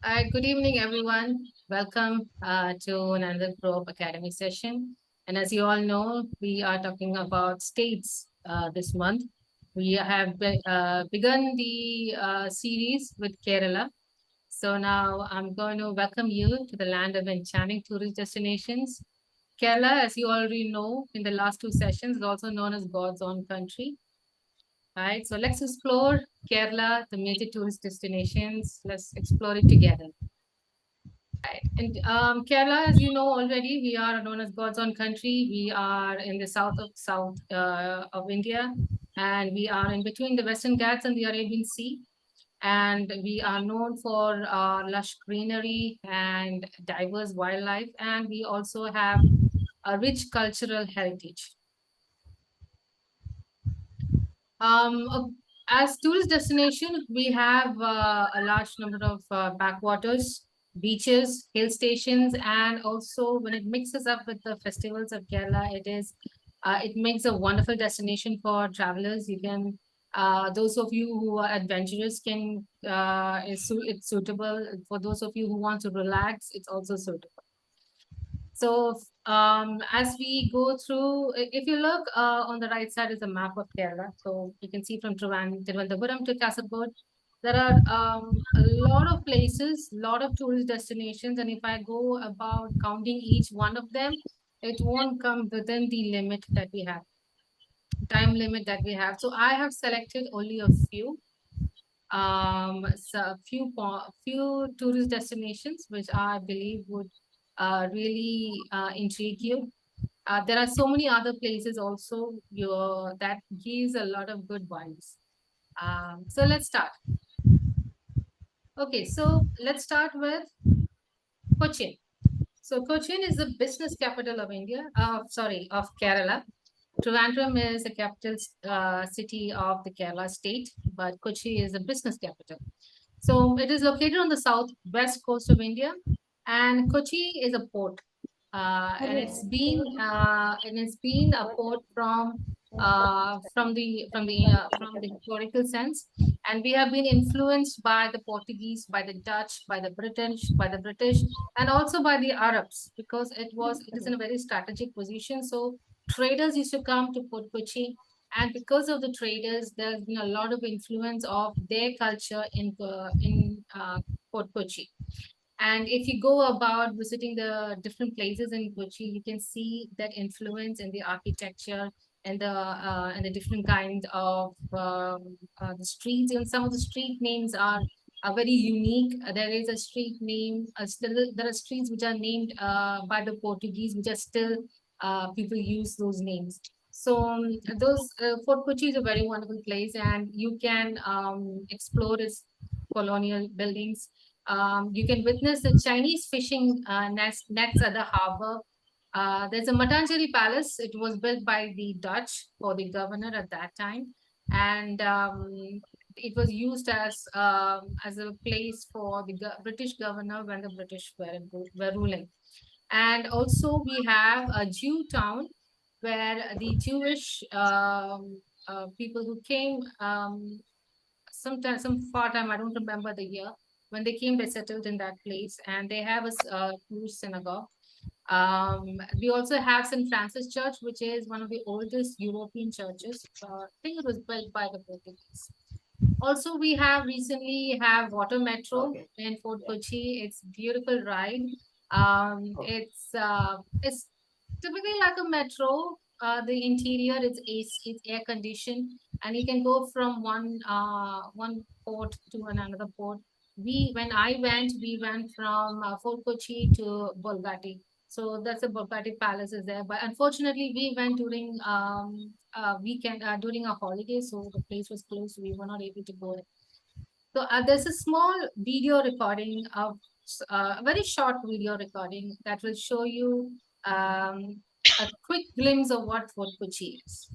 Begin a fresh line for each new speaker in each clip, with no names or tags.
Good evening, everyone. Welcome to another Growup Academy session. And as you all know, we are talking about states this month. We have begun the series with Kerala. So now I'm going to welcome you to the land of enchanting tourist destinations. Kerala, as you already know, in the last two sessions, is also known as God's own country. Right. So let's explore Kerala, the major tourist destinations. Let's explore it together. And Kerala, as you know already, we are known as God's own country. We are in the south of India, and we are in between the Western Ghats and the Arabian Sea. And we are known for our lush greenery and diverse wildlife, and we also have a rich cultural heritage. Uh, as tourist destination, we have a large number of backwaters, beaches, hill stations, and also when it mixes up with the festivals of Kerala, it makes a wonderful destination for travelers. You can those of you who are adventurous can it's suitable. For those of you who want to relax, it's also suitable. So as we go through, if you look on the right side is a map of Kerala. So you can see from Trivandrum to Kasaragod, there are a lot of places, lot of tourist destinations. And if I go about counting each one of them, it won't come within the limit that we have, time limit that we have. So I have selected only a few. Few tourist destinations which I believe would really intrigue you. There are so many other places also that gives a lot of good vibes. So let's start. Okay, so let's start with Cochin. So Cochin is the business capital of India. Sorry, of Kerala. Trivandrum is the capital city of the Kerala state, but Kochi is the business capital. So it is located on the southwest coast of India, and Kochi is a port, and it's been a port from the historical sense, and we have been influenced by the Portuguese, by the Dutch, by the British, and also by the Arabs because it is in a very strategic position. So traders used to come to Port Kochi, and because of the traders, there's been a lot of influence of their culture in Port Kochi. And if you go about visiting the different places in Kochi, you can see that influence in the architecture and the different kind of the streets. And some of the street names are very unique. There is a street name. There are streets which are named by the Portuguese, which are still people use those names. So those Fort Kochi is a very wonderful place, and you can explore its colonial buildings. You can witness the Chinese fishing nets at the harbor. There's a Mattancherry Palace. It was built by the Dutch for the governor at that time, and it was used as a place for the British governor when the British were ruling. And also we have a Jew town where the Jewish people who came sometime some far time, I don't remember the year, when they came, they settled in that place, and they have a huge synagogue. We also have St. Francis Church, which is one of the oldest European churches. I think it was built by the Portuguese. Also, we have recently have water metro in Fort Kochi. It's beautiful ride. It's typically like a metro. The interior is AC, it's air conditioned, and you can go from one port to another port. We went from Fort Kochi to Bolgati. So that's the Bolgati Palace is there. But unfortunately, we went during weekend during a holiday, so the place was closed. So we were not able to go there. So there's a small video recording of a very short video recording that will show you a quick glimpse of what Fort Kochi is.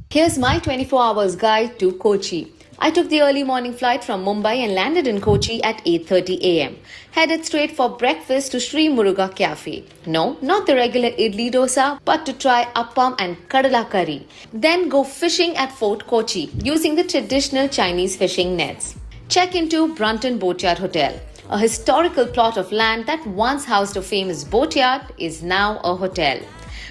Here's my 24 hours guide to Kochi. I took the early morning flight from Mumbai and landed in Kochi at 8:30 a.m. Headed straight for breakfast to Sri Muruga Cafe. No, not the regular idli dosa, but to try appam and kadala curry. Then go fishing at Fort Kochi using the traditional Chinese fishing nets. Check into Brunton Boatyard Hotel. A historical plot of land that once housed a famous boatyard is now a hotel.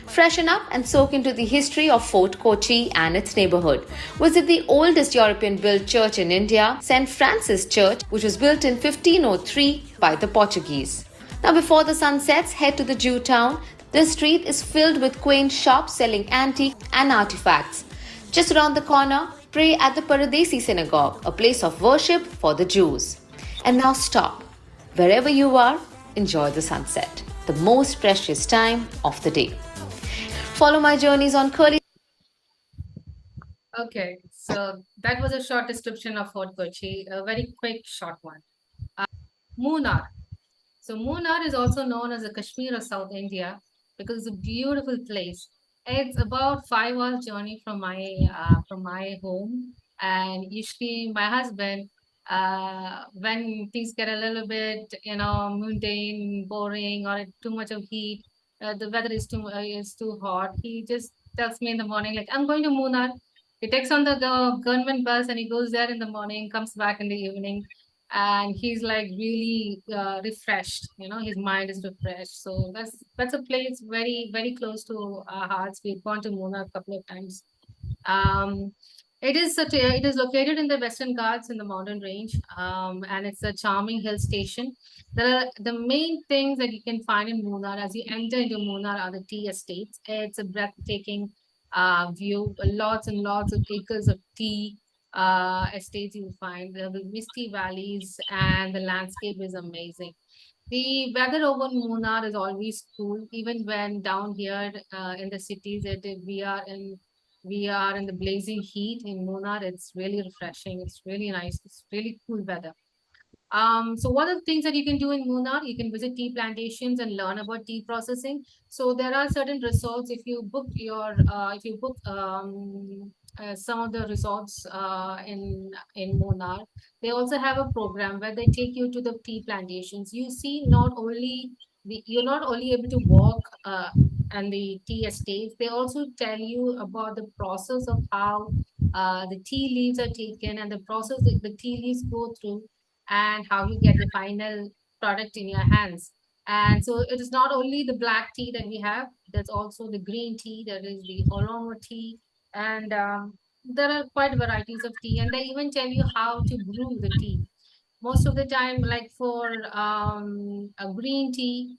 Freshen up and soak into the history of Fort Kochi and its neighborhood. Visit the oldest European built church in India, St. Francis Church, which was built in 1503 by the Portuguese. Now, before the sun sets, head to the Jew town. This street is filled with quaint shops selling antique and artifacts. Just around the corner, pray at the Paradesi Synagogue, a place of worship for the Jews. And now stop. Wherever you are, enjoy the sunset, the most precious time of the day. Follow my journeys on Curly.
Okay, so that was a short description of Fort Kochi, a very quick, short one. Munnar. So Munnar is also known as the Kashmir of South India because it's a beautiful place. It's about 5 hours journey from my home, and usually my husband, when things get a little bit mundane, boring, or too much of heat, the weather is too hot. He just tells me in the morning like I'm going to Munnar. He takes on the government bus and he goes there in the morning, comes back in the evening, and he's like really refreshed. His mind is refreshed. So that's a place very close to our hearts. We've gone to Mona a couple of times. um, it is located in the Western Ghats in the mountain range, and it's a charming hill station. The main things that you can find in Munnar as you enter into Munnar are the tea estates. It's a breathtaking view, lots and lots of acres of tea estates you will find. The misty valleys and the landscape is amazing. The weather over Munnar is always cool, even when down here in the cities, we are in the blazing heat. In Munnar, it's really refreshing. It's really nice. It's really cool weather. So one of the things that you can do in Munnar, you can visit tea plantations and learn about tea processing. So there are certain resorts. If you book some of the resorts in Munnar, they also have a program where they take you to the tea plantations. You see, you're not only able to walk and the tea estates. They also tell you about the process of how the tea leaves are taken and the process that the tea leaves go through and how you get the final product in your hands. And so it is not only the black tea that we have, there's also the green tea, there is the oolong tea, and there are quite varieties of tea. And they even tell you how to brew the tea. Most of the time, like for a green tea,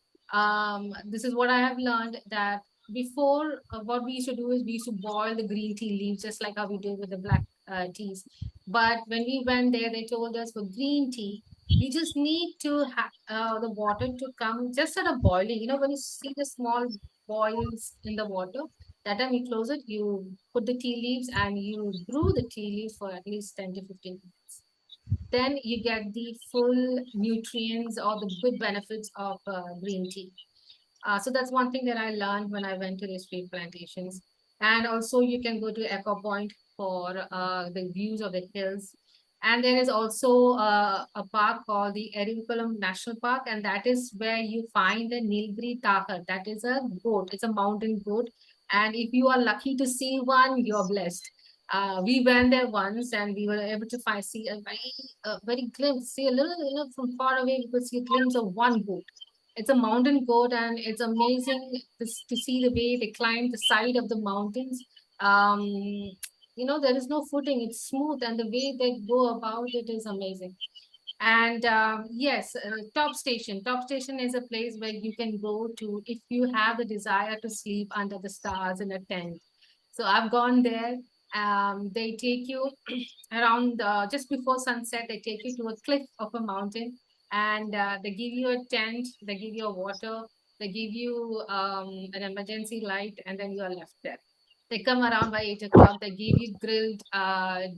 this is what I have learned that before, what we used to do is we used to boil the green tea leaves just like how we do with the black teas. But when we went there, they told us for green tea, you just need to have the water to come just at a boiling. When you see the small boils in the water, that time you close it, you put the tea leaves and you brew the tea leaves for at least 10 to 15 minutes. Then you get the full nutrients or the good benefits of green tea. So that's one thing that I learned when I went to the street plantations. And also you can go to Echo Point for the views of the hills. And there is also a park called the Eravikulam National Park, and that is where you find the Nilgiri Tahar. That is a goat. It's a mountain goat. And if you are lucky to see one, you're blessed. We went there once and we were able to see a very glimpse, see a little, from far away, you could see a glimpse of one goat. It's a mountain goat, and it's amazing to see the way they climb the side of the mountains. There is no footing; it's smooth, and the way they go about it is amazing. And yes, top station. Top station is a place where you can go to if you have the desire to sleep under the stars in a tent. So I've gone there. They take you around just before sunset. They take you to a cliff of a mountain, and they give you a tent. They give you a water. They give you an emergency light, and then you are left there. They come around by 8 o'clock. They give you grilled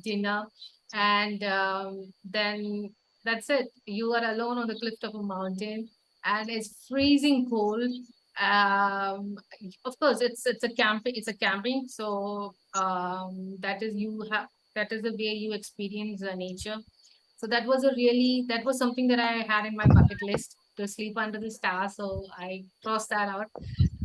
dinner, and then that's it. You are alone on the cliff of a mountain, and it's freezing cold. Of course, it's a camping. So that is the way you experience the nature. So that was something that I had in my bucket list to sleep under the stars. So I crossed that out.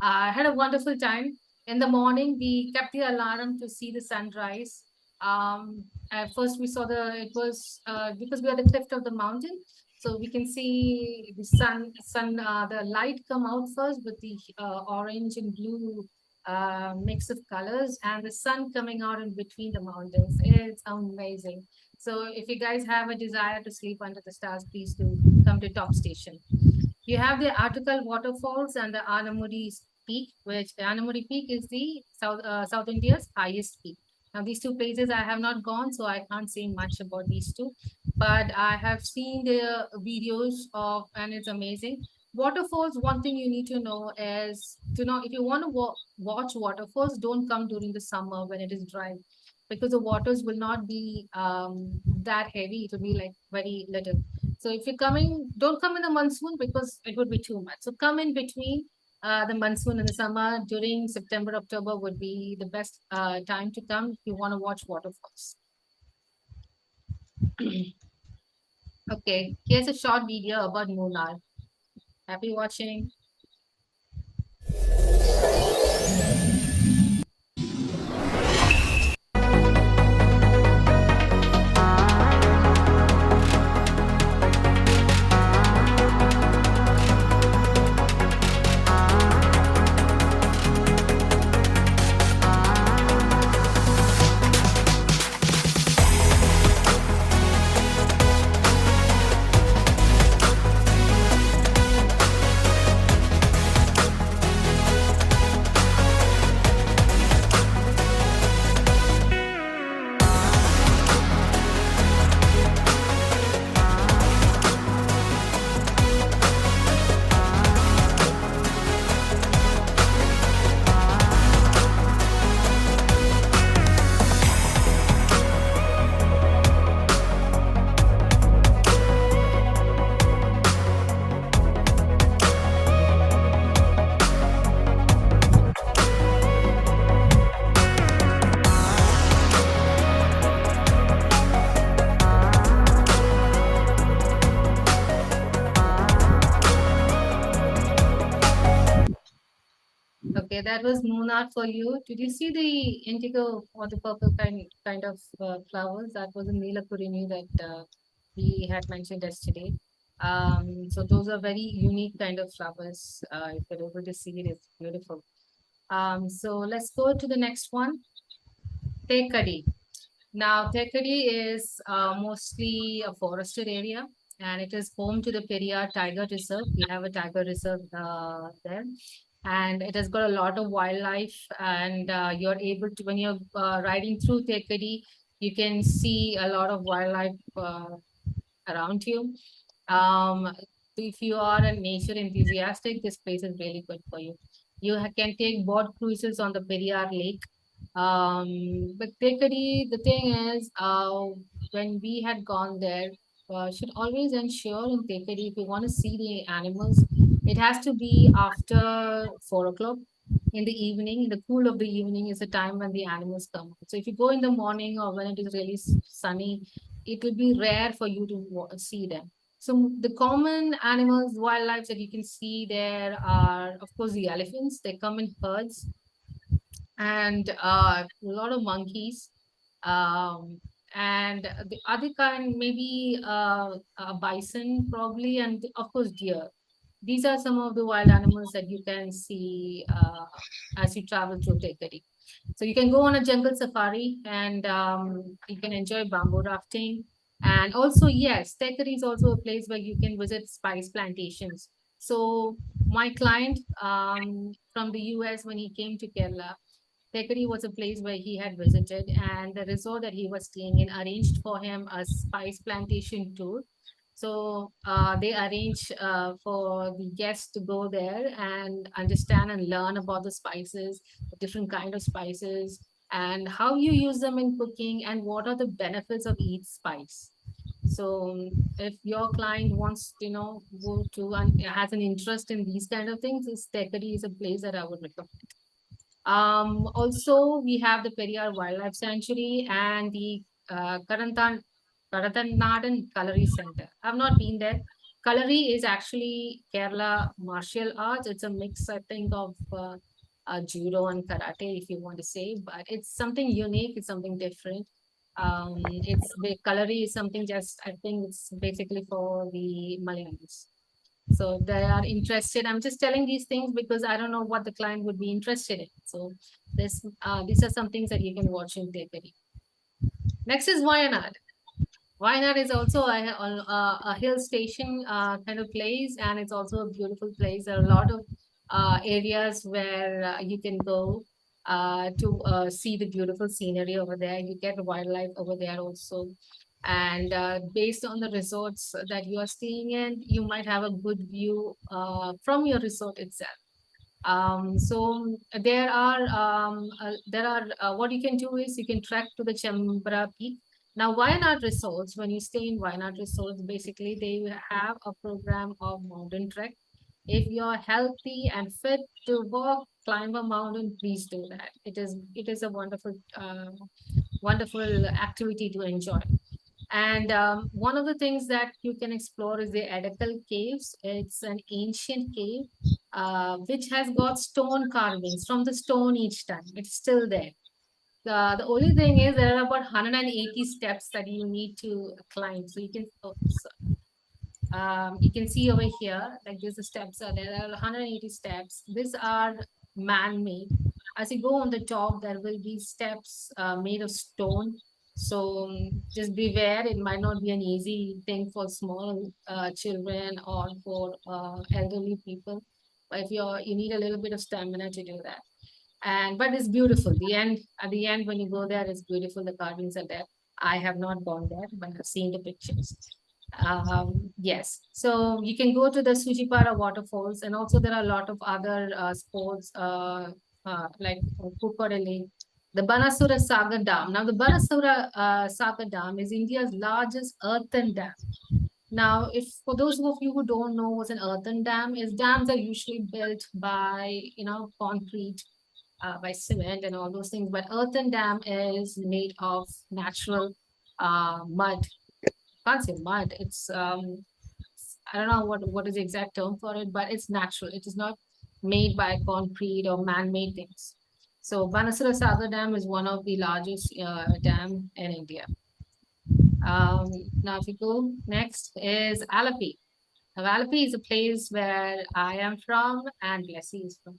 I had a wonderful time. In the morning, we kept the alarm to see the sunrise. At first, we saw it was because we are the cliff of the mountain, so we can see the the light come out first with the orange and blue mix of colors, and the sun coming out in between the mountains. It's amazing. So, if you guys have a desire to sleep under the stars, please do come to Top Station. You have the Article waterfalls and the Anamudi Peak, which Anamudi Peak is the South India's highest peak. Now, these two places I have not gone, so I can't say much about these two, but I have seen the videos of, and it's amazing. Waterfalls, one thing you need to know is to know if you want to watch waterfalls, don't come during the summer when it is dry, because the waters will not be that heavy. It will be like very little. So if you're coming, don't come in the monsoon because it would be too much. So come in between the monsoon and the summer. During September, October would be the best time to come if you want to watch waterfalls. Okay, here's a short video about Munnar. Happy watching. Okay, that was Munnar for you. Did you see the indigo or the purple kind of flowers? That was a Neelakurini that we had mentioned yesterday. So those are very unique kind of flowers. If you're able to see it, it's beautiful. So let's go to the next one. Thekkady. Now, Thekkady is mostly a forested area, and it is home to the Periyar Tiger Reserve. We have a tiger reserve there, and it has got a lot of wildlife. And you're able to, when you're riding through Thekkady, you can see a lot of wildlife around you. Um, if you are a nature enthusiastic, this place is really good for you. You can take boat cruises on the Periyar Lake. But Thekkady, the thing is, when we had gone there, should always ensure in Thekkady, if you want to see the animals, it has to be after 4 o'clock in the evening. In the cool of the evening is the time when the animals come. So if you go in the morning or when it is really sunny, it will be rare for you to see them. So the common animals, wildlife that you can see there are, of course, the elephants. They come in herds, and a lot of monkeys. Um, and the other kind, maybe a bison, probably, and of course, deer. These are some of the wild animals that you can see as you travel through Thekkady. So you can go on a jungle safari, and you can enjoy bamboo rafting. And also, yes, Thekkady is also a place where you can visit spice plantations. So my client from the US, when he came to Kerala, Thekkady was a place where he had visited, and the resort that he was staying in arranged for him a spice plantation tour. So they arrange for the guests to go there and understand and learn about the spices, the different kind of spices, and how you use them in cooking, and what are the benefits of each spice. So if your client wants to, go to and has an interest in these kind of things, this Thekkady is a place that I would recommend. Also, we have the Periyar Wildlife Sanctuary and the Karatanadan Kalari Center. I've not been there. Kalari is actually Kerala martial arts. It's a mix, I think, of judo and karate, if you want to say, but it's something unique. It's something different. It's Kalari is something just, I think it's basically for the Malayalis. So if they are interested, I'm just telling these things because I don't know what the client would be interested in. So these are some things that you can watch in Thekkady. Next is Wayanad. Wayanad is also a hill station kind of place, and it's also a beautiful place. There are a lot of areas where you can go to see the beautiful scenery over there. You get wildlife over there also. And based on the resorts that you are staying in, you might have a good view from your resort itself. So there are what you can do is you can trek to the Chembra Peak. Now, Wayanad resorts, when you stay in Wayanad resorts, basically they have a program of mountain trek. If you're healthy and fit to walk, climb a mountain, please do that. It is a wonderful activity to enjoy. And one of the things that you can explore is the Edakal Caves. It's an ancient cave which has got stone carvings from the stone each time. It's still there. The only thing is there are about 180 steps that you need to climb. So you can see over here, like these the steps are there. There are 180 steps. These are man-made. As you go on the top, there will be steps made of stone. So just beware, it might not be an easy thing for small children or for elderly people. But if you need a little bit of stamina to do that. And but it's beautiful. The end At the end when you go there, it's beautiful. The carvings are there. I have not gone there, but I've seen the pictures. Yes, so you can go to the Sujipara waterfalls, and also there are a lot of other sports like Kukorele, the Banasura Sagar Dam. Now, the Banasura Sagar Dam is India's largest earthen dam. Now, if for those of you who don't know what an earthen dam is, dams are usually built by concrete, by cement and all those things. But earthen dam is made of natural mud. Can't say mud. I don't know what is the exact term for it, but it's natural. It is not made by concrete or man-made things. So Banasura Sagar Dam is one of the largest dam in India. Now if you go next is Alapi. Now Alapi is a place where I am from and Leslie is from.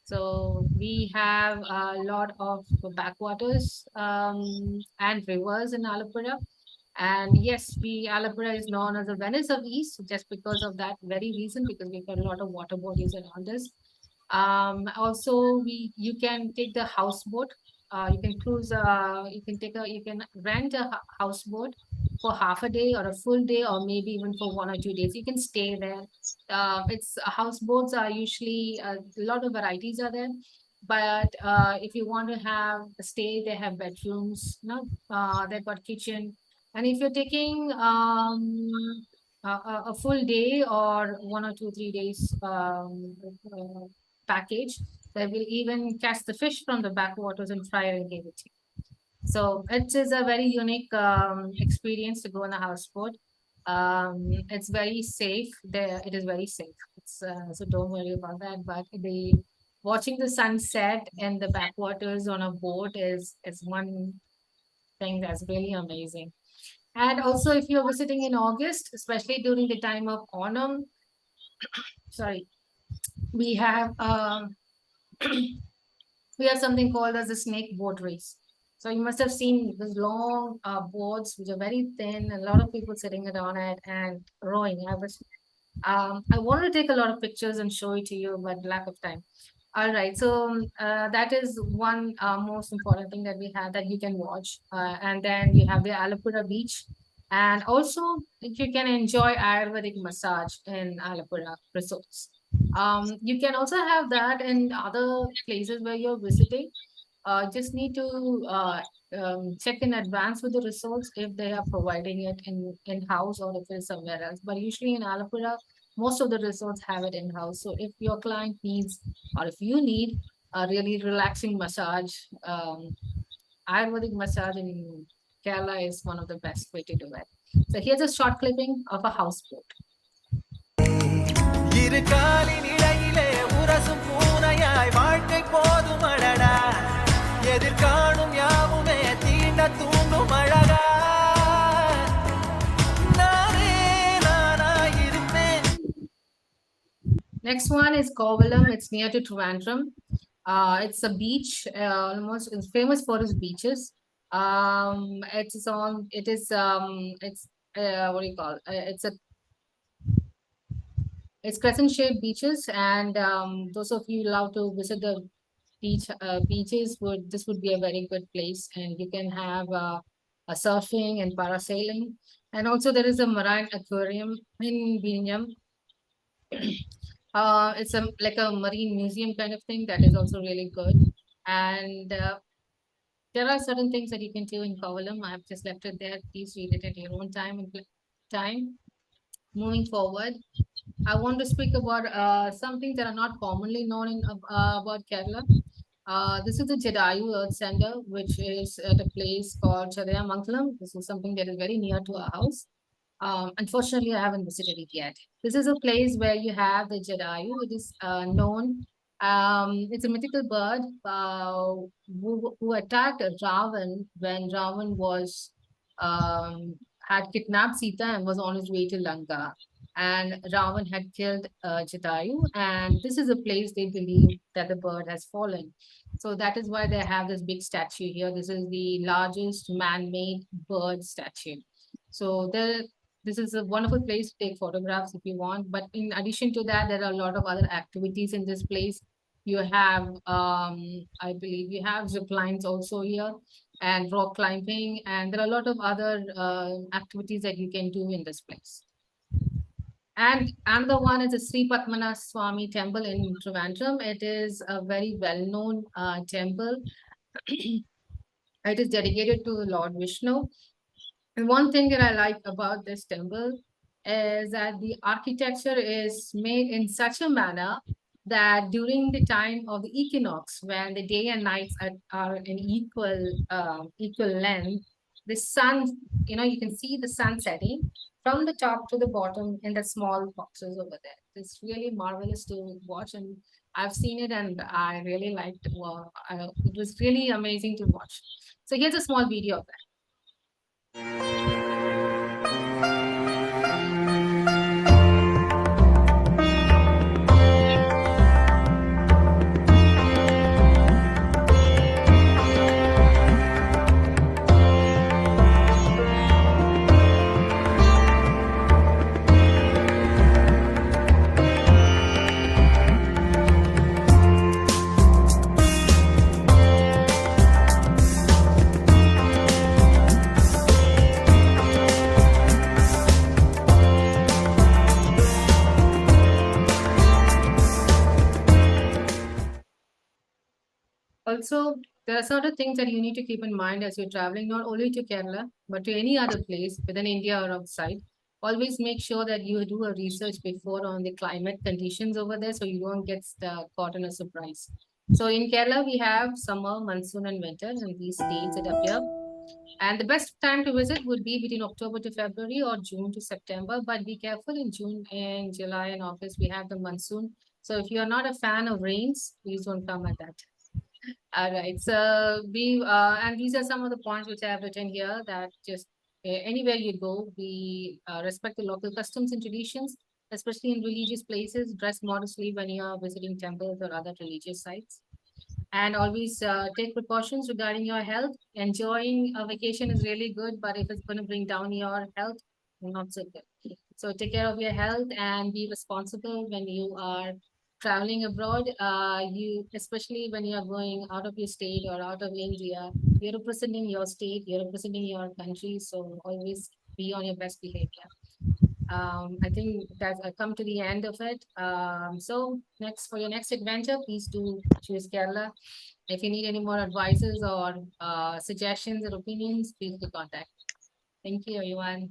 So we have a lot of backwaters and rivers in Alapura. And yes, Alapura is known as the Venice of East just because of that very reason, because we've got a lot of water bodies around us. Also, you can take the houseboat. You can cruise. You can rent a houseboat for half a day or a full day, or maybe even for 1 or 2 days. You can stay there. It's houseboats are usually a lot of varieties are there. But if you want to have a stay, they have bedrooms. They've got kitchen. And if you're taking a full day or 1 or 2, 3 days package, they will even catch the fish from the backwaters and fry it and give it to you. So it is a very unique experience to go on a houseboat. It's very safe. There, it is very safe. So don't worry about that. But the watching the sunset and the backwaters on a boat is one thing that's really amazing. And also, if you're visiting in August, especially during the time of Onam, sorry, we have we have something called as the snake boat race. So you must have seen these long boards which are very thin, a lot of people sitting around it and rowing. I wanted to take a lot of pictures and show it to you, but lack of time. All right, so that is one most important thing that we have that you can watch. And then you have the Alapura beach. And also, you can enjoy Ayurvedic massage in Alapura resorts. You can also have that in other places where you're visiting. Just need to check in advance with the resorts if they are providing it in house or if it's somewhere else. But usually in Alapura, most of the resorts have it in house. So if your client needs or if you need a really relaxing massage, Ayurvedic massage in Kerala is one of the best way to do it. So here's a short clipping of a houseboat.
இரு காலின் இடையிலே உரசும் பூனையாய் வாழ்க்கை போதும் அடடா எதிர்காணும் யாவுமே தீண்ட தூண்டும் அழகா
Next one is Kovalam. It's near to Trivandrum. It's a beach. Almost it's famous for its beaches. It's on. It is. It's what do you call? It's crescent-shaped beaches, and those of you love to visit the beaches would this would be a very good place, and you can have a surfing and parasailing, and also there is a marine aquarium in Binyam. It's a like a marine museum kind of thing that is also really good, and there are certain things that you can do in Kovalam. I've just left it there. Please read it at your own time and time. Moving forward, I want to speak about some things that are not commonly known about Kerala. This is the Jadayu Earth Center, which is at a place called Chadayamangalam. This is something that is very near to our house. Unfortunately, I haven't visited it yet. This is a place where you have the Jadayu. It is known. It's a mythical bird who attacked Ravan when Ravan was had kidnapped Sita and was on his way to Lanka. And Ravan had killed Jatayu, and this is a place they believe that the bird has fallen. So that is why they have this big statue here. This is the largest man-made bird statue. So this is a wonderful place to take photographs if you want. But in addition to that, there are a lot of other activities in this place. You have, I believe, you have zip lines also here, and rock climbing, and there are a lot of other activities that you can do in this place. And another one is the Sri Padmanath Swami temple in Trivandrum. It is a very well-known temple. It is dedicated to Lord Vishnu. And one thing that I like about this temple is that the architecture is made in such a manner that during the time of the equinox, when the day and nights are in equal length, the sun, you can see the sun setting from the top to the bottom in the small boxes over there. It's really marvelous to watch, and I've seen it, and I really liked it. Well, it was really amazing to watch. So here's a small video of that. Also, there are certain things that you need to keep in mind as you're traveling, not only to Kerala, but to any other place within India or outside. Always make sure that you do a research before on the climate conditions over there so you don't get caught in a surprise. So in Kerala, we have summer, monsoon, and winter, and these states that appear. And the best time to visit would be between October to February or June to September. But be careful in June and July and August, we have the monsoon. So if you're not a fan of rains, please don't come at that. All right. So and these are some of the points which I have written here that just anywhere you go, we respect the local customs and traditions, especially in religious places. Dress modestly when you are visiting temples or other religious sites, and always take precautions regarding your health. Enjoying a vacation is really good, but if it's going to bring down your health, not so good. So take care of your health and be responsible when you are traveling abroad. You especially when you are going out of your state or out of India, you're representing your state, you're representing your country. So always be on your best behavior. I think that's I come to the end of it. So next for your next adventure, please do choose Kerala. If you need any more advices or suggestions or opinions, please do contact. Thank you, everyone.